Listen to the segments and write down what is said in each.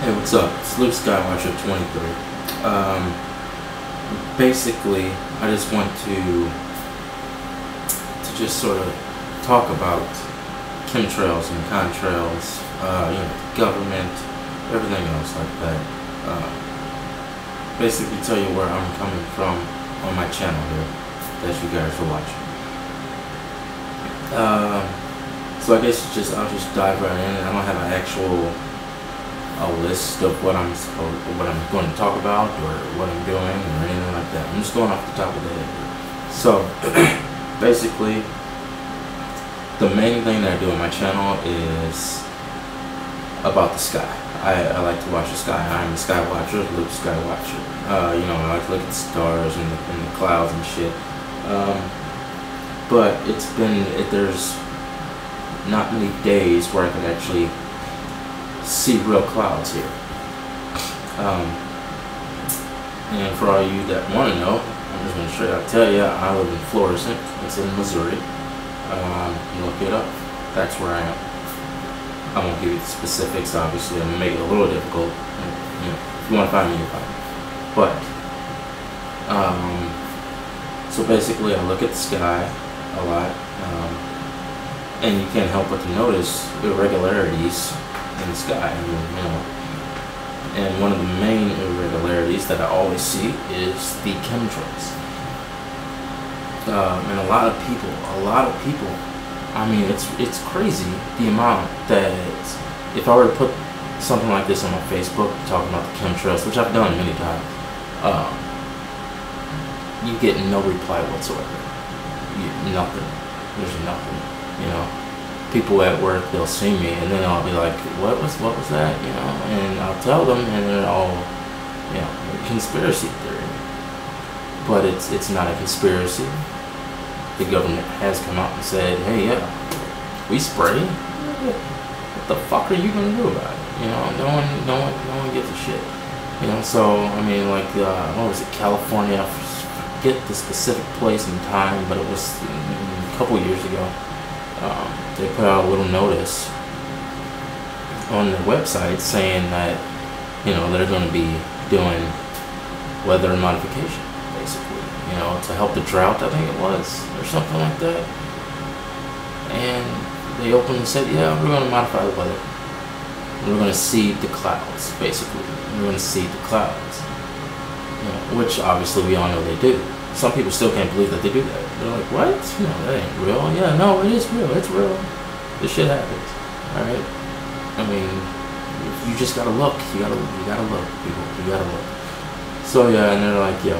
Hey, what's up? It's Luke Skywatcher 23. Basically, I just want to just sort of talk about chemtrails and contrails, government, everything else like that. Basically, tell you where I'm coming from on my channel here that you guys are watching. So I guess I'll just dive right in. I don't have an actual list of what I'm going to talk about or what I'm doing or anything like that. I'm just going off the top of the head. So basically, the main thing that I do on my channel is about the sky. I like to watch the sky. I'm a sky watcher, Luke Skywatcher. I like to look at the stars and the clouds and shit. But there's not many days where I can actually see real clouds here. And for all you that want to know, I'm just going to straight out tell you, I live in Florissant. It's in Missouri. Look it up. That's where I am. I won't give you the specifics, obviously. I'm going to make it a little difficult. If you want to find me, you find me. But, so basically I look at the sky a lot. And you can't help but to notice irregularities in the sky. And one of the main irregularities that I always see is the chemtrails. And a lot of people, I mean, it's crazy the amount that if I were to put something like this on my Facebook talking about the chemtrails, which I've done many times, you get no reply whatsoever. Nothing. There's nothing. People at work, they'll see me and then I'll be like, what was that? And I'll tell them and they're all, conspiracy theory. But it's not a conspiracy. The government has come out and said, hey, yeah, we spray. What the fuck are you gonna do about it? No one gives a shit. So I mean, like, what was it, California? I forget the specific place and time, but it was a couple years ago. They put out a little notice on their website saying that, they're going to be doing weather modification, basically, to help the drought, I think it was, or something like that. And they openly said, yeah, we're going to modify the weather. We're going to seed the clouds, basically. We're going to seed the clouds, which obviously we all know they do. Some people still can't believe that they do that. They're like, what? That ain't real. Yeah, no, it is real. It's real. This shit happens. Alright? I mean, you just gotta look. You gotta look, people. You gotta look. So yeah, and they're like, yo,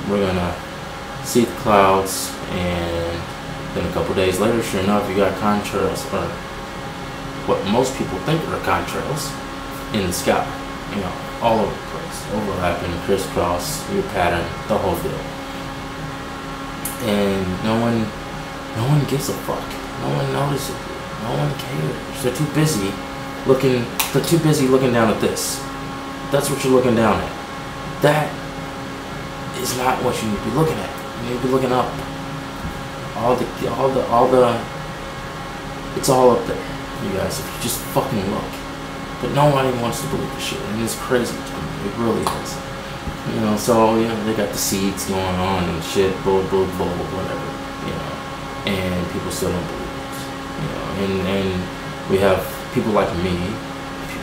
we're gonna see the clouds, and then a couple days later, sure enough, you got contrails, or what most people think are contrails, in the sky. All over the place. Overlapping, crisscross, your pattern, the whole deal. And no one gives a fuck. No one notices it. No one cares. They're too busy looking down at this. That's what you're looking down at. That is not what you need to be looking at. You need to be looking up. It's all up there, you guys, if you just fucking look. But nobody wants to believe the shit, and it's crazy to me. It really is. So they got the seeds going on and shit, bull, whatever, and people still don't believe it, and we have people like me,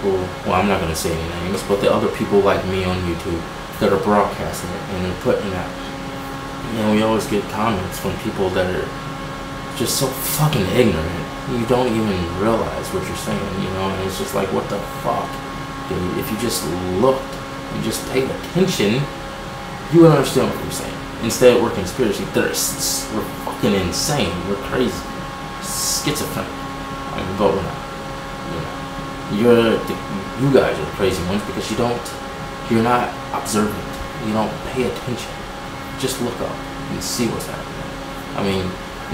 well, I'm not gonna say any names, but the other people like me on YouTube that are broadcasting it and they're putting it out. We always get comments from people that are just so fucking ignorant, you don't even realize what you're saying, and it's just like, what the fuck, dude? If you just looked, you just paid attention, you would understand what we're saying. Instead, we're conspiracy theorists. We're fucking insane. We're crazy. Schizophrenic. But we're not. You guys are the crazy ones because you're not observant. You don't pay attention. Just look up and see what's happening.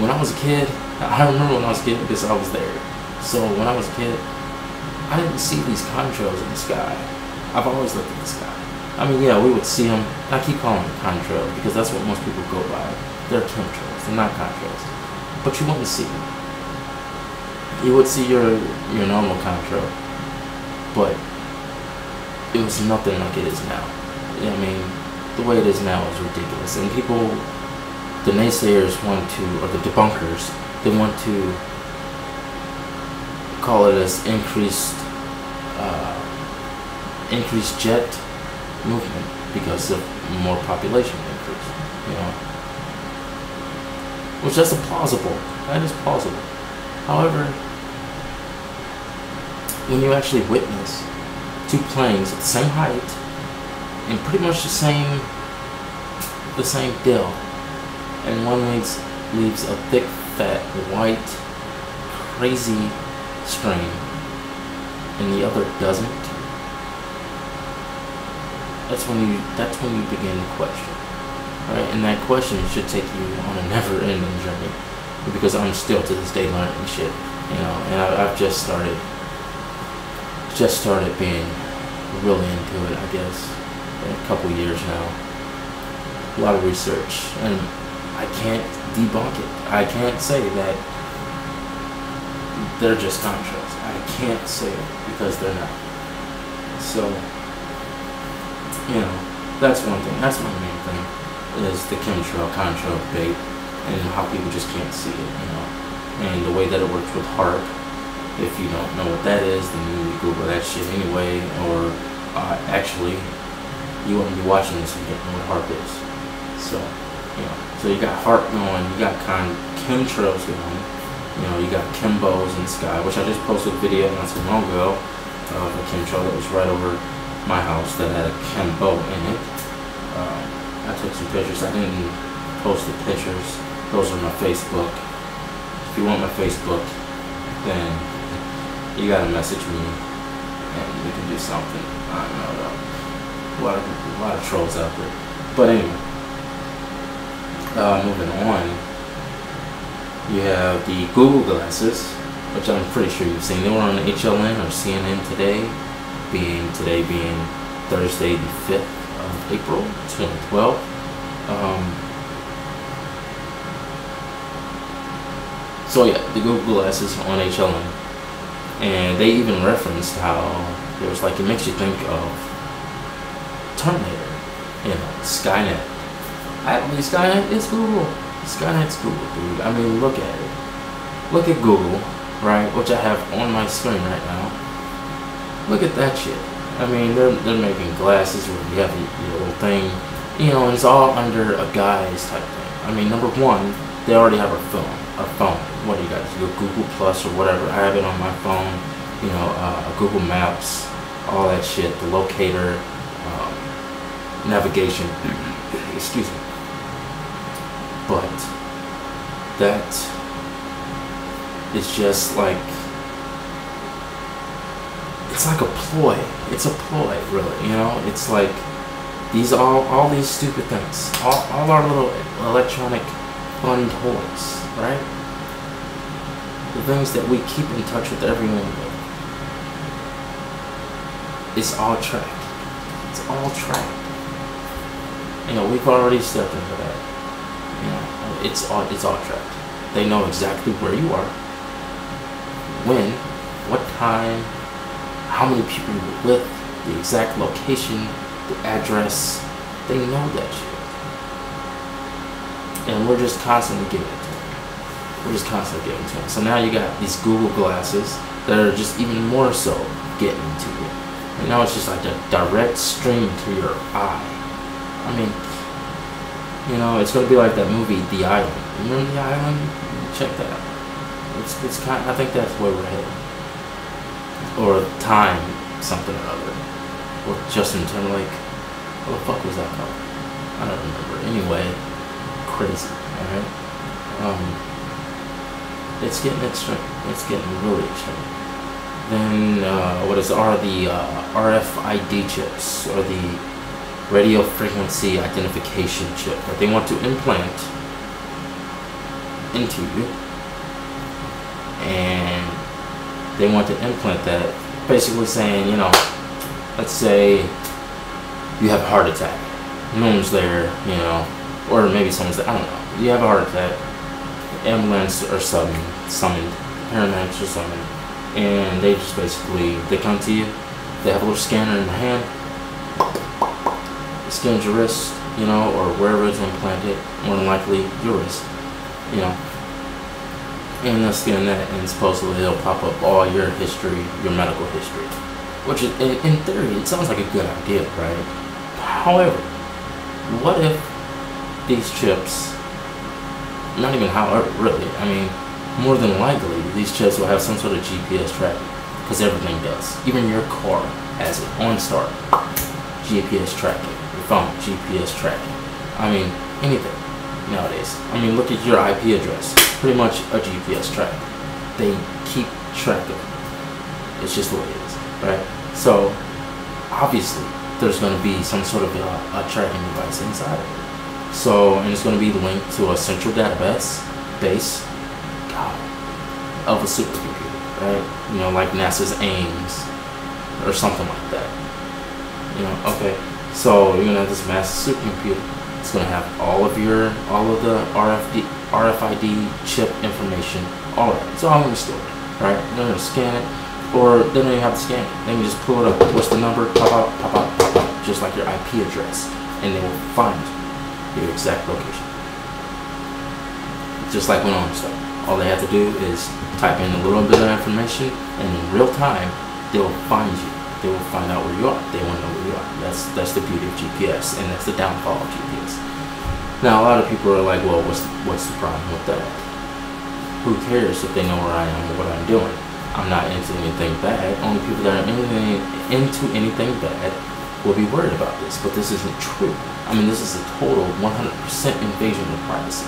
When I was a kid, I remember when I was a kid because I was there. So when I was a kid, I didn't see these contrails in the sky. I've always looked at the sky. Yeah, we would see them. I keep calling them contrails because that's what most people go by. They're chemtrails. They're not contrails. But you wouldn't see them. You would see your normal contrail. But it was nothing like it is now. I mean, the way it is now is ridiculous. And people, the naysayers want to, or the debunkers, they want to call it as increased jet movement because of more population increase, you know. Which that's plausible. That is plausible. However, when you actually witness two planes at the same height and pretty much the same deal, and one leaves a thick, fat, white, crazy string, and the other doesn't, that's when you begin to question. Right? And that question should take you on a never-ending journey, because I'm still to this day learning shit, you know. And I've just started being really into it, I guess, in a couple years now. A lot of research, and I can't debunk it. I can't say that they're just contrails. I can't say it because they're not. So, you know, that's one thing. That's my main thing. Is the chemtrail contrail debate, and how people just can't see it, you know, and the way that it works with HAARP. If you don't know what that is, then you need to Google that shit anyway, or actually, you wouldn't be watching this and you don't know what HAARP is. So, you know, so you got HAARP going, you got chemtrails going, you know, you got Chembos in the sky, which I just posted a video not so long ago of a chemtrail that was right over my house that had a Chembo in it. I took some pictures. I didn't post the pictures. Those are my Facebook. If you want my Facebook, then you gotta message me and we can do something. I don't know. A lot of trolls out there. But anyway, moving on. You have the Google glasses, which I'm pretty sure you've seen. They were on HLN or CNN today, being Thursday the 5th. April 2012. So yeah, the Google glasses on HLN, and they even referenced how it was like, it makes you think of Terminator, you know, Skynet. Skynet is Google. Skynet's Google, dude. I mean, look at it. Look at Google, right? Which I have on my screen right now. Look at that shit. I mean, they're making glasses where you have your little thing, you know, and it's all under a guise type thing. I mean, number one, they already have a phone. What do you guys do? Google Plus or whatever. I have it on my phone, you know, Google Maps, all that shit, the locator, navigation, excuse me. But that is just like, it's like a ploy. It's a ploy, really, you know? It's like all these stupid things, all our little electronic fun toys, right? The things that we keep in touch with everyone with. It's all tracked. It's all tracked. You know, we've already stepped into that. You know, it's all tracked. They know exactly where you are, when, what time, how many people you're with, the exact location, the address. They know that shit. And we're just constantly giving it to them. We're just constantly giving it to them. So now you got these Google glasses that are just even more so getting to you. And now it's just like a direct stream to your eye. I mean, you know, it's going to be like that movie, The Island. Remember The Island? Check that out. It's kind of, I think that's where we're headed. Or Time, something or other. With Justin Timberlake. What the fuck was that called? I don't remember. Anyway, crazy, alright? It's getting extreme. It's getting really extreme. Then, the RFID chips, or the radio frequency identification chip that they want to implant into you. And they want to implant that, basically saying, you know, let's say you have a heart attack. No one's there, you know, or maybe someone's there, I don't know. You have a heart attack, ambulance are summoned, paramedics are summoned, and they just basically, they come to you, they have a little scanner in the hand, scans your wrist, you know, or wherever it's implanted, more than likely your wrist, you know. And they'll scan that, and supposedly it'll pop up all your history, your medical history. Which is, in theory, it sounds like a good idea, right? However, what if these chips, not even however, really, I mean, more than likely, these chips will have some sort of GPS tracking, because everything does. Even your car has it on start. GPS tracking. Your phone, GPS tracking. I mean, anything nowadays. I mean, look at your IP address. Pretty much a GPS track. They keep track of it. It's just the way it is, right? So, obviously, there's going to be some sort of a tracking device inside of it. So, and it's going to be linked to a central database of a supercomputer, right? You know, like NASA's Ames or something like that. You know, okay. So you're gonna have this massive supercomputer. It's gonna have all of the RFID chip information, all of it. It's all gonna be stored, right? They're gonna scan it, or they don't even have to scan it. They can just pull it up. What's the number? Pop out, pop out, pop out, just like your IP address, and they will find your exact location. Just like when on stuff. All they have to do is type in a little bit of information, and in real time, they'll find you. They will find out where you are. They want to know where you are. That's the beauty of GPS, and that's the downfall of GPS. Now, a lot of people are like, well, what's the problem with that? Who cares if they know where I am or what I'm doing? I'm not into anything bad. Only people that are into anything bad will be worried about this. But this isn't true. I mean, this is a total 100% invasion of privacy.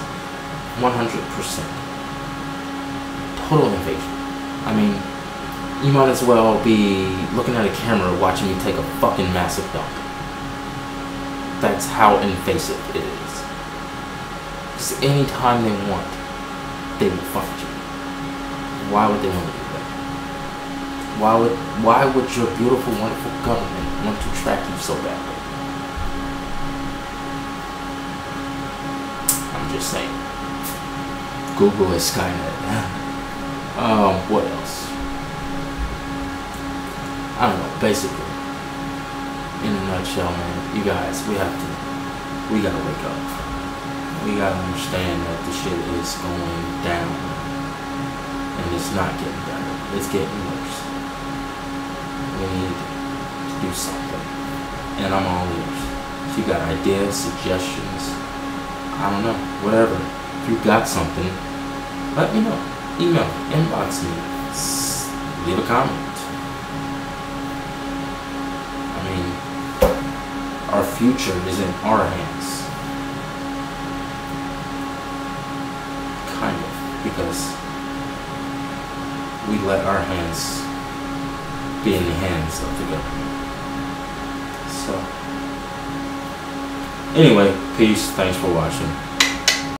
100%. Total invasion. I mean, you might as well be looking at a camera watching me take a fucking massive dump. That's how invasive it is. Because anytime they want, they will find you. Why would they want to do that? Why would your beautiful, wonderful government want to track you so badly? I'm just saying. Google is Skynet. What else? I don't know, basically, in a nutshell, man, you guys, we gotta wake up. We gotta understand that the shit is going down, and it's not getting better, it's getting worse. We need to do something, and I'm all ears. If you got ideas, suggestions, I don't know, whatever, if you got something, let me know. Email, inbox me, leave a comment. Our future is in our hands. Kind of, because we let our hands be in the hands of the government. So, anyway, peace, thanks for watching.